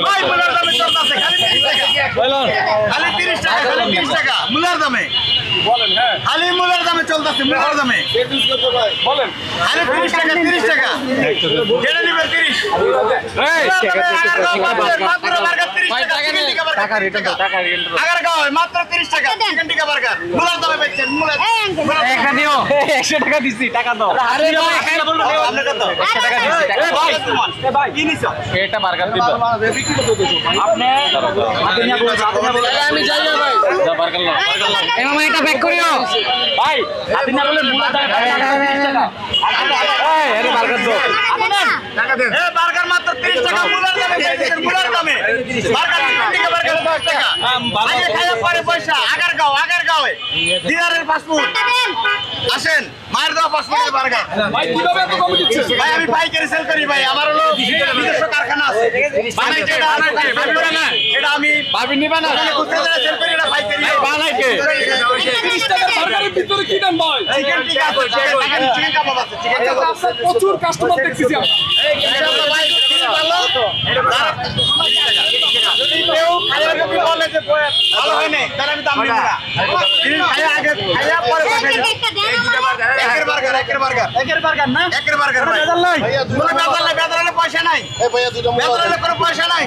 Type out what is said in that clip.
ভাই মুলার দামে চলতেছে খালি 30 টাকা খালি 30 টাকা খালি 30 টাকা মুলার দামে বলেন হ্যাঁ খালি মুলার দামে চলতেছে মুলার দামে বলেন খালি 30 টাকা 30 টাকা কেটে নিবে 30 মাত্র বার্গার 30 টাকা আগার গাও মাত্র 30 টাকা চিকেন টিকা বার্গার মুলার দামে বেচছেন মুলার এখানেও 100 টাকা দিছি টাকা দাও আরে ভাই খাই বললো আপনি কত 100 টাকা দিছি টাকা এ ভাই কি নিছো এটা বার্গার দিবা আপনি আমি যাই না ভাই বার্গার নাও এই মামা এটা প্যাক করিও ভাই আপনি না বলে মুলা দাও 30 টাকা এই আরে বার্গার দাও টাকা দেন এ বার্গার মাত্র 30 টাকা মুলার দামে বেচছেন মুলার দামে বার্গার চিকেন টিকা বার্গার 10 টাকা আগে খাইয়া পরে পয়সা আগার গাওয়ে দিনারের ফাস্টফুড আসেন মায়ের দেওয়া ফাস্টফুডের বার্গার ভাই কিভাবে এত কম দিচ্ছিস ভাই আমি পাইকারি সেল করি ভাই আমার হলো নিজস্ব কারখানা আছে বানাই যেটা এটা আমি ভাবি নিবা না খুচরা সেল করি এটা পাইকারি বানাইকে 30 টাকার বার্গারের ভিতরে কি দাম ভাই চিকেন টিকা আছে চিকেন কাবাব আছে চিকেন কাবাব আছে প্রচুর কাস্টমার দেখতেছি আমরা এটা ভাই ভালো যদি কেউ খাইয়া যদি বলে যে ভালো হয় নাই তাহলে আমি দাম দিব না খাইয়া আগে খাইয়া পরে একের বার্গার না একের বার্গার ভাই বেজাল নাই পয়সা নাই এই ভাইয়া দুটো কোনো পয়সা নাই